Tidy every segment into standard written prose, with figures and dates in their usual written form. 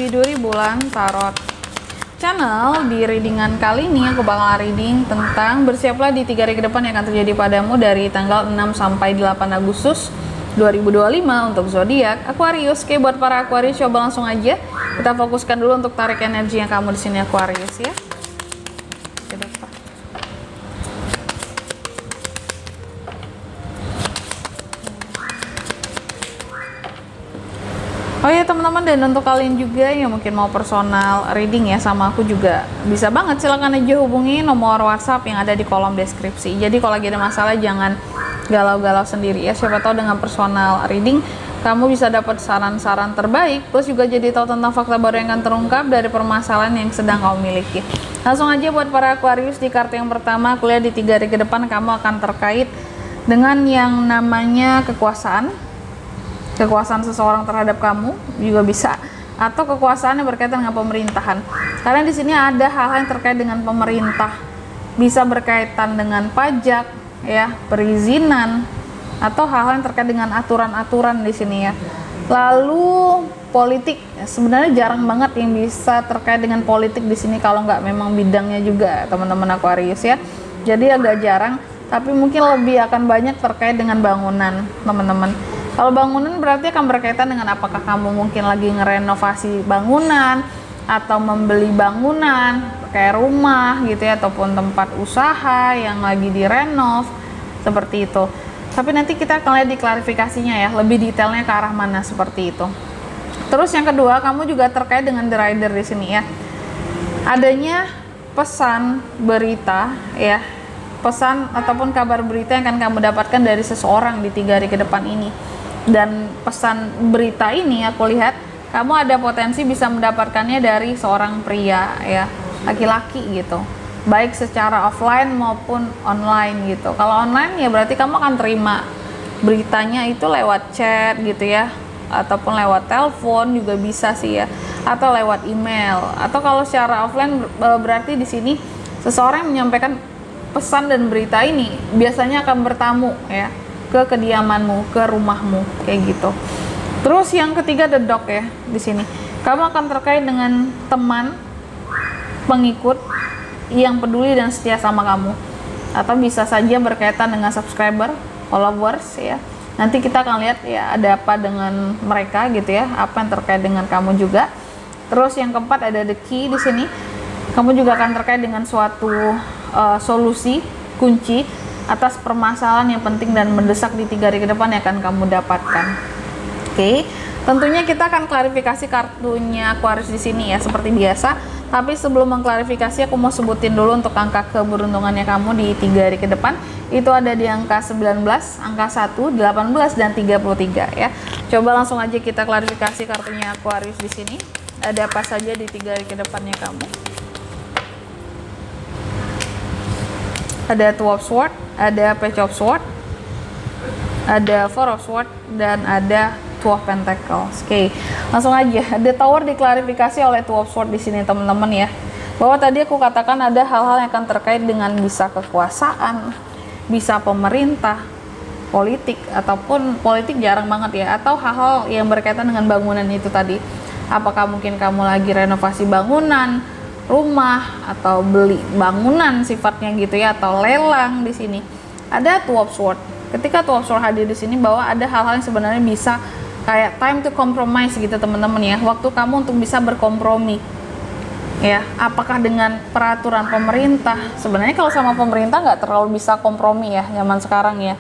di Duri Bulan Tarot Channel. Di readingan kali ini aku bakal reading tentang bersiaplah di 3 hari ke depan yang akan terjadi padamu dari tanggal 6 sampai 8 Agustus 2025 untuk zodiak Aquarius. Oke, buat para Aquarius coba langsung aja kita fokuskan dulu untuk tarik energi yang kamu di sini Aquarius ya. Oh ya teman-teman, dan untuk kalian juga yang mungkin mau personal reading ya sama aku juga bisa banget, silahkan aja hubungi nomor WhatsApp yang ada di kolom deskripsi. Jadi kalau lagi ada masalah jangan galau-galau sendiri ya, siapa tahu dengan personal reading kamu bisa dapat saran-saran terbaik, plus juga jadi tahu tentang fakta baru yang akan terungkap dari permasalahan yang sedang kamu miliki. Langsung aja buat para Aquarius, di kartu yang pertama aku lihat di 3 hari ke depan kamu akan terkait dengan yang namanya kekuasaan seseorang terhadap kamu juga bisa, atau kekuasaan yang berkaitan dengan pemerintahan. Karena di sini ada hal-hal yang terkait dengan pemerintah, bisa berkaitan dengan pajak ya, perizinan, atau hal-hal yang terkait dengan aturan-aturan di sini ya. Lalu politik, sebenarnya jarang banget yang bisa terkait dengan politik di sini kalau nggak memang bidangnya juga teman-teman Aquarius ya. Jadi agak jarang, tapi mungkin lebih akan banyak terkait dengan bangunan teman-teman. Kalau bangunan berarti akan berkaitan dengan apakah kamu mungkin lagi ngerenovasi bangunan atau membeli bangunan kayak rumah gitu ya, ataupun tempat usaha yang lagi direnov seperti itu. Tapi nanti kita akan lihat di klarifikasinya ya, lebih detailnya ke arah mana seperti itu. Terus yang kedua, kamu juga terkait dengan the rider di sini ya. Adanya pesan berita ya, pesan ataupun kabar berita yang akan kamu dapatkan dari seseorang di 3 hari ke depan ini. Dan pesan berita ini aku lihat kamu ada potensi bisa mendapatkannya dari seorang pria ya, laki-laki gitu, baik secara offline maupun online gitu. Kalau online ya berarti kamu akan terima beritanya itu lewat chat gitu ya, ataupun lewat telepon juga bisa sih ya, atau lewat email. Atau kalau secara offline berarti di sini seseorang yang menyampaikan pesan dan berita ini biasanya akan bertamu ya ke kediamanmu, ke rumahmu kayak gitu. Terus yang ketiga the dog ya di sini. Kamu akan terkait dengan teman, pengikut yang peduli dan setia sama kamu, atau bisa saja berkaitan dengan subscriber, followers ya. Nanti kita akan lihat ya ada apa dengan mereka gitu ya, apa yang terkait dengan kamu juga. Terus yang keempat ada the key di sini. Kamu juga akan terkait dengan suatu solusi, kunci atas permasalahan yang penting dan mendesak di 3 hari ke depan yang akan kamu dapatkan. Oke, tentunya kita akan klarifikasi kartunya Aquarius di sini ya seperti biasa. Tapi sebelum mengklarifikasi, aku mau sebutin dulu untuk angka keberuntungannya kamu di 3 hari ke depan. Itu ada di angka 19, angka 1, 18 dan 33 ya. Coba langsung aja kita klarifikasi kartunya Aquarius di sini. Ada apa saja di 3 hari ke depannya kamu? Ada Two of Swords, ada Page of Swords, ada Four of Swords, dan ada Two of Pentacles. Oke, langsung aja. The Tower diklarifikasi oleh Two of Swords di sini teman-teman ya. Bahwa tadi aku katakan ada hal-hal yang akan terkait dengan bisa kekuasaan, bisa pemerintah, politik, ataupun politik jarang banget ya, atau hal-hal yang berkaitan dengan bangunan itu tadi. Apakah mungkin kamu lagi renovasi bangunan, rumah, atau beli bangunan sifatnya gitu ya, atau lelang di sini. Ada Two of Swords. Ketika Two of Swords hadir di sini, bahwa ada hal-hal yang sebenarnya bisa kayak time to compromise gitu teman-teman ya. Waktu kamu untuk bisa berkompromi. Ya, apakah dengan peraturan pemerintah? Sebenarnya kalau sama pemerintah nggak terlalu bisa kompromi ya zaman sekarang ya.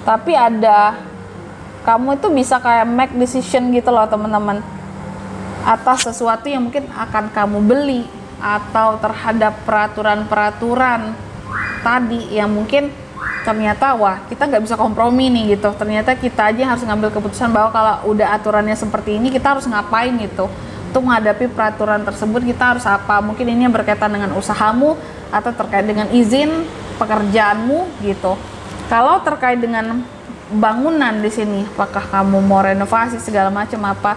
Tapi ada kamu itu bisa kayak make decision gitu loh teman-teman. Atas sesuatu yang mungkin akan kamu beli, atau terhadap peraturan-peraturan tadi yang mungkin ternyata wah kita nggak bisa kompromi nih gitu. Ternyata kita aja harus ngambil keputusan bahwa kalau udah aturannya seperti ini kita harus ngapain gitu. Untuk menghadapi peraturan tersebut kita harus apa? Mungkin ini berkaitan dengan usahamu atau terkait dengan izin pekerjaanmu gitu. Kalau terkait dengan bangunan di sini, apakah kamu mau renovasi segala macam apa?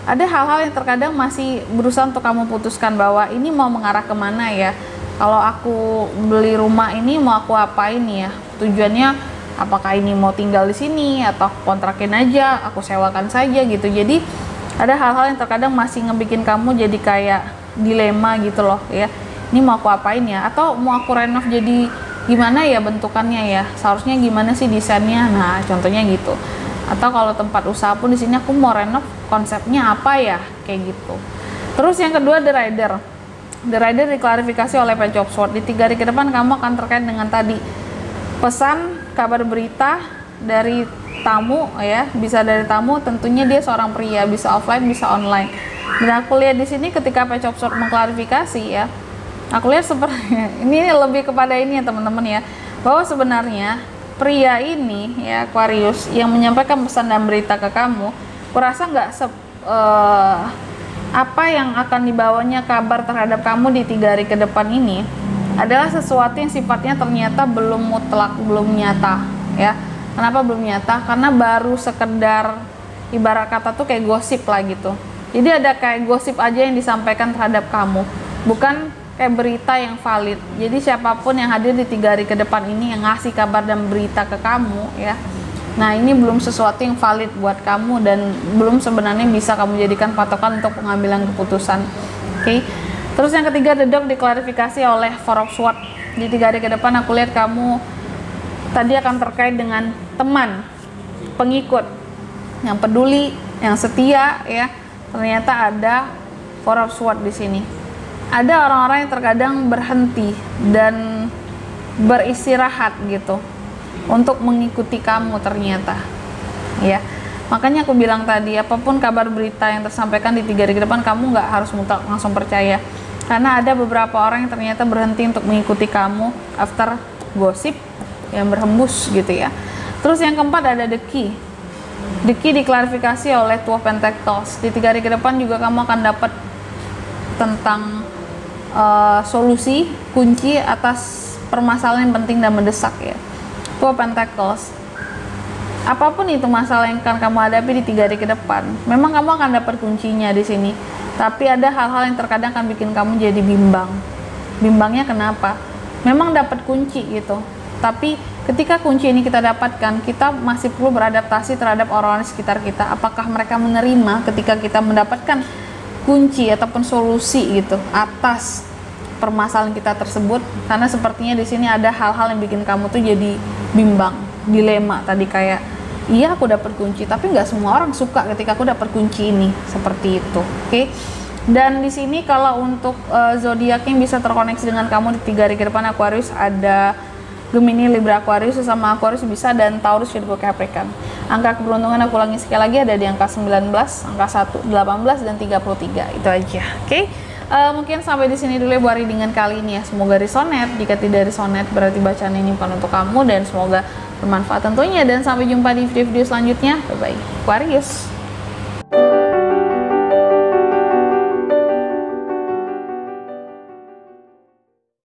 Ada hal-hal yang terkadang masih berusaha untuk kamu putuskan bahwa ini mau mengarah kemana ya. Kalau aku beli rumah ini mau aku apain ya? Tujuannya apakah ini mau tinggal di sini atau kontrakin aja, aku sewakan saja gitu. Jadi Ada hal-hal yang terkadang masih ngebikin kamu jadi kayak dilema gitu loh ya. Ini mau aku apain ya? Atau mau aku renov jadi gimana ya bentukannya ya? Seharusnya gimana sih desainnya? Nah, contohnya gitu. Atau kalau tempat usaha pun di sini aku mau renov, konsepnya apa ya? Kayak gitu. Terus yang kedua, The Rider. The Rider diklarifikasi oleh Page of Swords. Di 3 hari ke depan kamu akan terkait dengan tadi pesan, kabar berita dari tamu ya, bisa dari tamu, tentunya dia seorang pria, bisa offline bisa online. Dan aku lihat di sini ketika Page of Swords mengklarifikasi ya, aku lihat seperti ini lebih kepada ini ya teman-teman ya, bahwa sebenarnya pria ini ya Aquarius yang menyampaikan pesan dan berita ke kamu, kurasa nggak apa yang akan dibawanya kabar terhadap kamu di 3 hari ke depan ini adalah sesuatu yang sifatnya ternyata belum mutlak, belum nyata ya. Kenapa belum nyata? Karena baru sekedar ibarat kata tuh kayak gosip lah gitu. Jadi ada kayak gosip aja yang disampaikan terhadap kamu, bukan kayak berita yang valid. Jadi siapapun yang hadir di 3 hari ke depan ini yang ngasih kabar dan berita ke kamu ya, nah ini belum sesuatu yang valid buat kamu dan belum sebenarnya bisa kamu jadikan patokan untuk pengambilan keputusan. Oke. Terus yang ketiga, The Dog diklarifikasi oleh Four of Swords. Di 3 hari ke depan aku lihat kamu tadi akan terkait dengan teman, pengikut yang peduli, yang setia ya. Ternyata ada Four of Swords di sini. Ada orang-orang yang terkadang berhenti dan beristirahat gitu untuk mengikuti kamu ternyata ya. Makanya aku bilang tadi, apapun kabar berita yang tersampaikan di 3 hari ke depan, kamu nggak harus mutlak langsung percaya, karena ada beberapa orang yang ternyata berhenti untuk mengikuti kamu after gosip yang berhembus gitu ya. Terus yang keempat ada The Key. The Key diklarifikasi oleh Two of Pentacles. Di 3 hari ke depan juga kamu akan dapat tentang solusi, kunci atas permasalahan yang penting dan mendesak ya. Two of Pentacles. Apapun itu masalah yang akan kamu hadapi di 3 hari ke depan, memang kamu akan dapat kuncinya di sini. Tapi ada hal-hal yang terkadang akan bikin kamu jadi bimbang. Bimbangnya kenapa? Memang dapat kunci gitu, tapi ketika kunci ini kita dapatkan, kita masih perlu beradaptasi terhadap orang-orang di sekitar kita. Apakah mereka menerima ketika kita mendapatkan kunci ataupun solusi gitu atas permasalahan kita tersebut? Karena sepertinya di sini ada hal-hal yang bikin kamu tuh jadi bimbang, dilema tadi, kayak iya aku dapat kunci, tapi nggak semua orang suka ketika aku dapat kunci ini, seperti itu. Oke. Dan di sini kalau untuk zodiak yang bisa terkoneksi dengan kamu di 3 hari ke depan Aquarius, ada Gemini, Libra, Aquarius, sesama Aquarius bisa, dan Taurus, Virgo, Capricorn. Angka keberuntungan aku ulangi sekali lagi, ada di angka 19, angka 1, 18 dan 33. Itu aja. Oke. Mungkin sampai di sini dulu ya buat readingan kali ini ya. Semoga resonate. Jika tidak resonate berarti bacaan ini bukan untuk kamu, dan semoga bermanfaat tentunya. Dan sampai jumpa di video-video selanjutnya. Bye bye Aquarius.